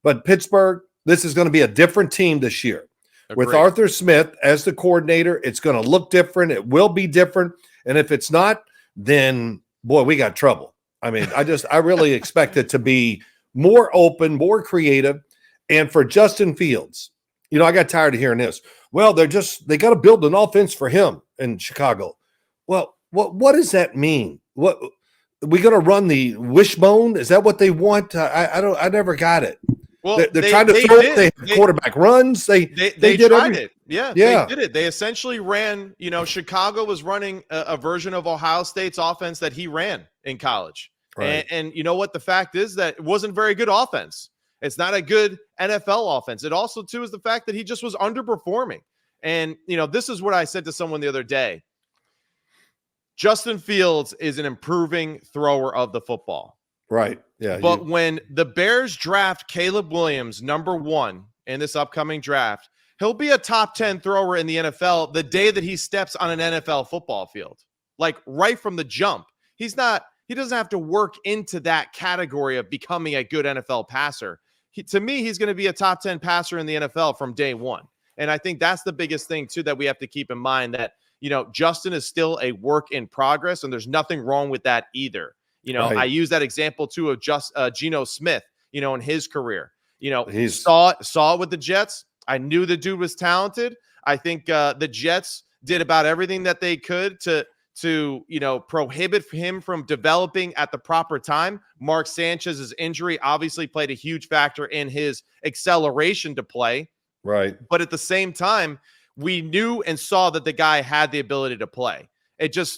But Pittsburgh, this is going to be a different team this year. Agreed. With Arthur Smith as the coordinator, it's going to look different. It will be different. And if it's not, then, boy, we got trouble. I mean, I really expect it to be more open, more creative. And for Justin Fields, I got tired of hearing this. Well, they got to build an offense for him in Chicago. Well, what does that mean? What we going to run the wishbone? Is that what they want? I never got it. Well, they're trying to throw it. They have quarterback runs. They did tried it. Yeah, yeah, they did it. They essentially ran, Chicago was running a version of Ohio State's offense that he ran in college. Right. And you know what? The fact is that it wasn't very good offense. It's not a good NFL offense. It also, too, is the fact that he just was underperforming. And, this is what I said to someone the other day. Justin Fields is an improving thrower of the football. Right. Yeah. But when the Bears draft Caleb Williams, number 1 in this upcoming draft, he'll be a top 10 thrower in the NFL the day that he steps on an NFL football field. Like right from the jump. He doesn't have to work into that category of becoming a good NFL passer. To me, he's going to be a top 10 passer in the NFL from day one. And I think that's the biggest thing, too, that we have to keep in mind that, Justin is still a work in progress, and there's nothing wrong with that either. Right. I use that example, too, of Geno Smith, in his career. He's saw it with the Jets. I knew the dude was talented. I think the Jets did about everything that they could to prohibit him from developing at the proper time. Mark Sanchez's injury obviously played a huge factor in his acceleration to play. Right. But at the same time, we knew and saw that the guy had the ability to play.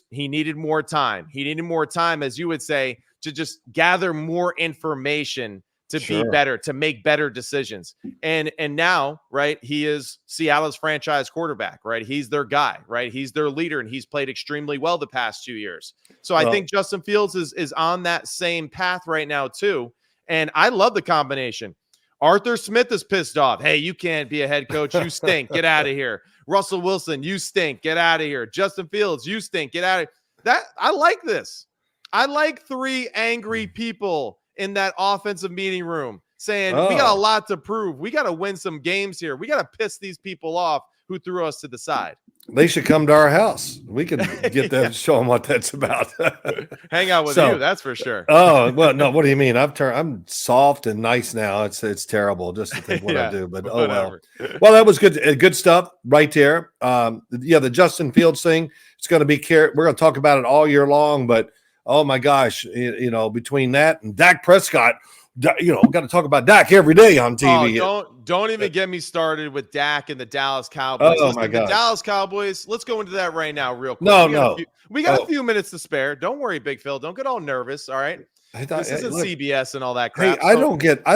He needed more time. He needed more time, as you would say, to just gather more information to be better, to make better decisions. And now, right, he is Seattle's franchise quarterback, right? He's their guy, right? He's their leader, and he's played extremely well the past 2 years. So I think Justin Fields is on that same path right now too. And I love the combination. Arthur Smith is pissed off. Hey, you can't be a head coach. You stink. Get out of here. Russell Wilson, you stink. Get out of here. Justin Fields, you stink. Get out of here. I like this. I like 3 angry people in that offensive meeting room saying, we got a lot to prove. We got to win some games here. We got to piss these people off who threw us to the side. They should come to our house. We can get them, show them what that's about. Hang out with you, that's for sure. Oh, well, no, what do you mean? I'm soft and nice now. It's terrible just to think what I do, but whatever. Well, that was good stuff right there. The Justin Fields thing, it's going to be we're going to talk about it all year long, but oh my gosh, between that and Dak Prescott, got to talk about Dak every day on TV. Don't even get me started with Dak and the Dallas Cowboys. Oh my God. The Dallas Cowboys, let's go into that right now real quick. We got a few minutes to spare. Don't worry, Big Phil. Don't get all nervous, all right? This isn't CBS and all that crap. Hey, I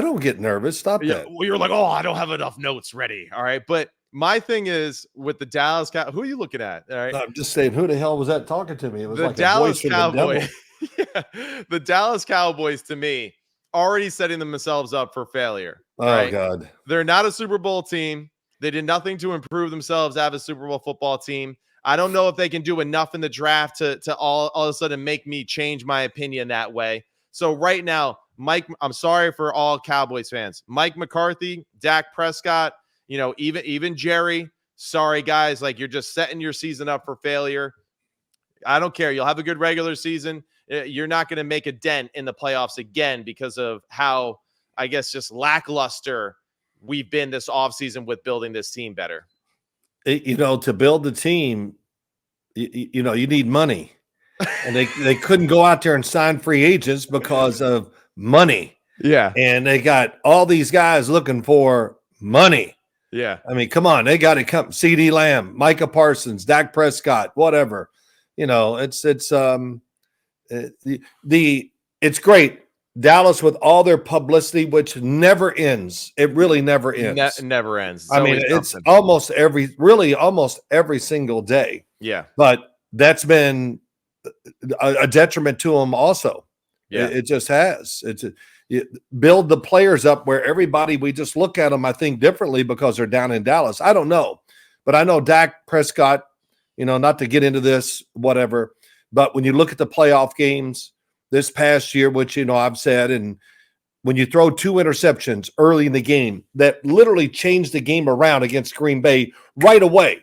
don't get nervous. Stop that. Well, you're like, I don't have enough notes ready. All right. But my thing is with the Dallas Cowboys, who are you looking at? All right. I'm just saying, who the hell was that talking to me? It was the like Dallas a voice from the devil. Cowboys. The Dallas Cowboys, to me, already setting themselves up for failure. Oh, right? God. They're not a Super Bowl team. They did nothing to improve themselves as a Super Bowl football team. I don't know if they can do enough in the draft to all of a sudden make me change my opinion that way. So right now, Mike, I'm sorry for all Cowboys fans. Mike McCarthy, Dak Prescott, even Jerry. Sorry, guys. Like, you're just setting your season up for failure. I don't care. You'll have a good regular season. You're not going to make a dent in the playoffs again because of how, I guess, just lackluster we've been this offseason with building this team better. To build the team, you need money. And they couldn't go out there and sign free agents because of money. Yeah. And they got all these guys looking for money. Yeah. I mean, come on. They got to come. CeeDee Lamb, Micah Parsons, Dak Prescott, whatever. It's great. Dallas with all their publicity, which never ends. It really never ends. Never ends. It's almost every single day. Yeah. But that's been a detriment to them also. Yeah. It just has. Build the players up where we just look at them, I think, differently because they're down in Dallas. I don't know. But I know Dak Prescott, not to get into this, whatever. But when you look at the playoff games this past year, which, I've said, and when you throw 2 interceptions early in the game that literally changed the game around against Green Bay right away,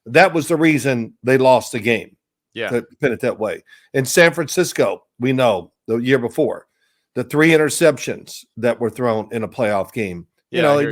that was the reason they lost the game. Yeah. To put it that way. In San Francisco, we know the year before, the 3 interceptions that were thrown in a playoff game. You know,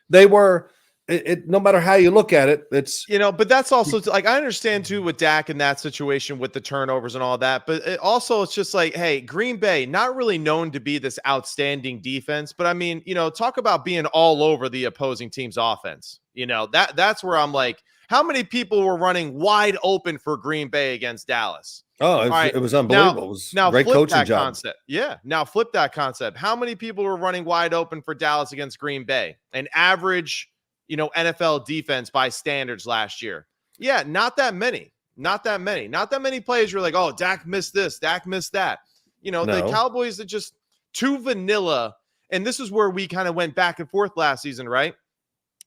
they were no matter how you look at it, it's but that's also like, I understand too with Dak in that situation with the turnovers and all that, but it's just like, hey, Green Bay, not really known to be this outstanding defense, but I mean, talk about being all over the opposing team's offense. That's where I'm like, how many people were running wide open for Green Bay against Dallas? Oh, it was unbelievable. It was great coaching job. Concept. Yeah. Now flip that concept. How many people were running wide open for Dallas against Green Bay? An average, NFL defense by standards last year. Yeah, not that many. Not that many plays you're like, oh, Dak missed this, Dak missed that. The Cowboys are just too vanilla. And this is where we kind of went back and forth last season, right?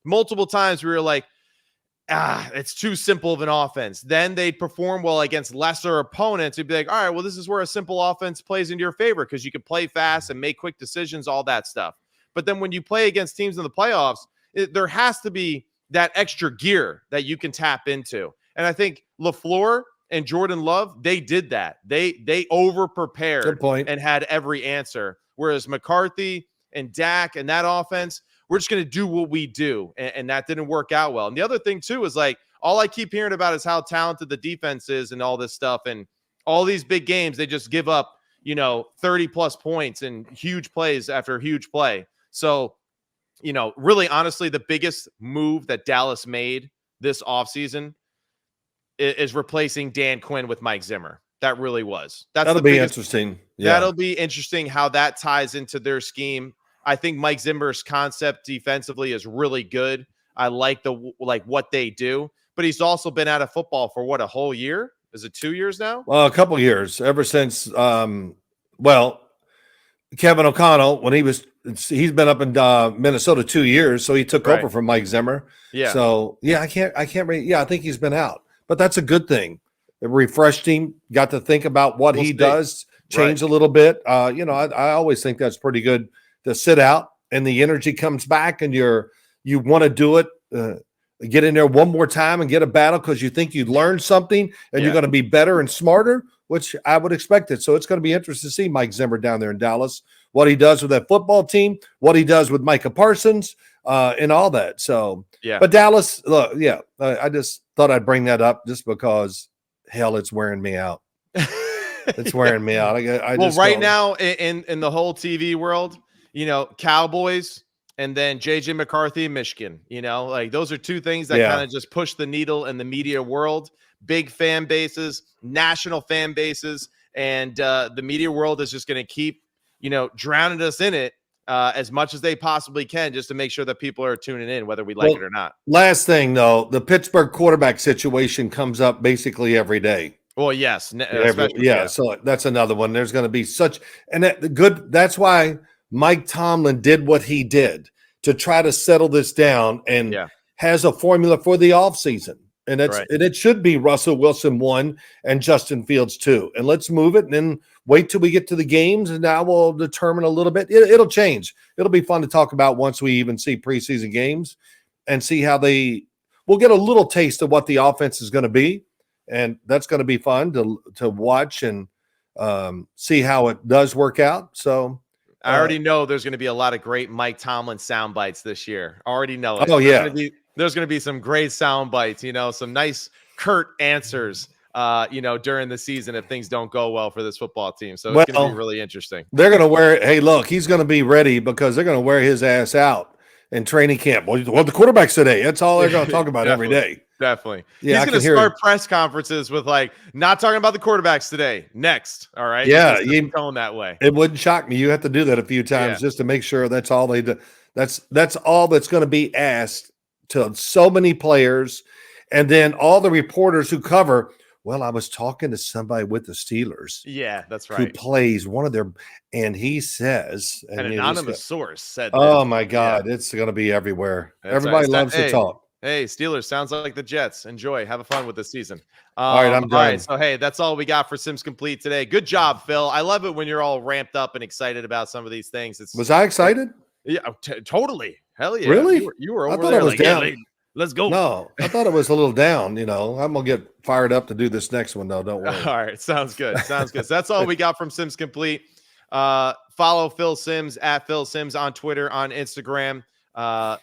Multiple times we were like, it's too simple of an offense. Then they'd perform well against lesser opponents. It'd be like, all right, well, this is where a simple offense plays into your favor because you can play fast and make quick decisions, all that stuff. But then when you play against teams in the playoffs, there has to be that extra gear that you can tap into. And I think LaFleur and Jordan Love, they did that. They over-prepared and had every answer. Whereas McCarthy and Dak and that offense, we're just going to do what we do. And that didn't work out well. And the other thing, too, is like all I keep hearing about is how talented the defense is and all this stuff. And all these big games, they just give up, 30-plus points and huge plays after huge play. So, really, honestly, the biggest move that Dallas made this offseason is replacing Dan Quinn with Mike Zimmer. That really was. That'll be interesting. Yeah. That'll be interesting how that ties into their scheme. I think Mike Zimmer's concept defensively is really good. I like what they do, but he's also been out of football for a whole year? Is it 2 years now? Well, a couple years, ever since Kevin O'Connell, when he's been up in Minnesota 2 years, so he took over from Mike Zimmer. Yeah. So I can't read. Yeah, I think he's been out, but that's a good thing. It refreshed him. Got to think about what he does, change a little bit. I always think that's pretty good to sit out and the energy comes back and you want to do it. Get in there one more time and get a battle because you think you learned something and you're going to be better and smarter, which I would expect it. So it's going to be interesting to see Mike Zimmer down there in Dallas, what he does with that football team, what he does with Micah Parsons, and all that. So, but Dallas, look, I just thought I'd bring that up just because, hell, it's wearing me out. It's wearing me out. Now in the whole TV world, Cowboys and then JJ McCarthy in Michigan, those are two things that kind of just push the needle in the media world. Big fan bases, national fan bases, and the media world is just going to keep, drowning us in it as much as they possibly can just to make sure that people are tuning in, whether we like it or not. Last thing, though, the Pittsburgh quarterback situation comes up basically every day. Well, yes. So that's another one. There's going to be that's why Mike Tomlin did what he did to try to settle this down and has a formula for the offseason. And it should be Russell Wilson 1 and Justin Fields 2. And let's move it and then wait till we get to the games. And now we'll determine a little bit. It'll change. It'll be fun to talk about once we even see preseason games and see how we'll get a little taste of what the offense is going to be. And that's going to be fun to watch and see how it does work out. So I already know there's going to be a lot of great Mike Tomlin sound bites this year. Already know it. Oh, yeah. There's going to be some great sound bites, some nice curt answers, during the season if things don't go well for this football team. So it's going to be really interesting. They're going to wear – hey, look, he's going to be ready because they're going to wear his ass out in training camp. Well, the quarterback's today. That's all they're going to talk about every day. Definitely. Yeah, he's going to start press conferences with not talking about the quarterbacks today. Next. All right. Yeah. Going that way. It wouldn't shock me. You have to do that a few times just to make sure that's all they do. That's all that's going to be asked to so many players. And then all the reporters who cover, well, I was talking to somebody with the Steelers. Yeah, that's right. Who plays one of their, and he says, an anonymous source said, oh my God, it's going to be everywhere. Everybody loves to talk. Hey, Steelers, sounds like the Jets. Enjoy. Have fun with this season. All right, I'm All done. right, so hey, that's all we got for Sims Complete today. Good job, Phil. I love it when you're all ramped up and excited about some of these things. Was I excited? Yeah, totally. Hell yeah. Really? You were I over thought there I was like, yeah, down. let's go. No, I thought it was a little down. You know, I'm gonna get fired up to do this next one though. Don't worry. All right, sounds good. Sounds good. So that's all we got from Sims Complete. Follow Phil Sims at Phil Sims on Twitter, on Instagram.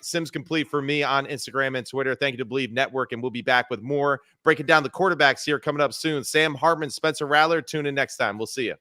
Sims Complete for me on Instagram and Twitter. Thank you to Believe Network, and we'll be back with more breaking down the quarterbacks here coming up soon. Sam Hartman, Spencer Rattler. Tune in next time. We'll see you.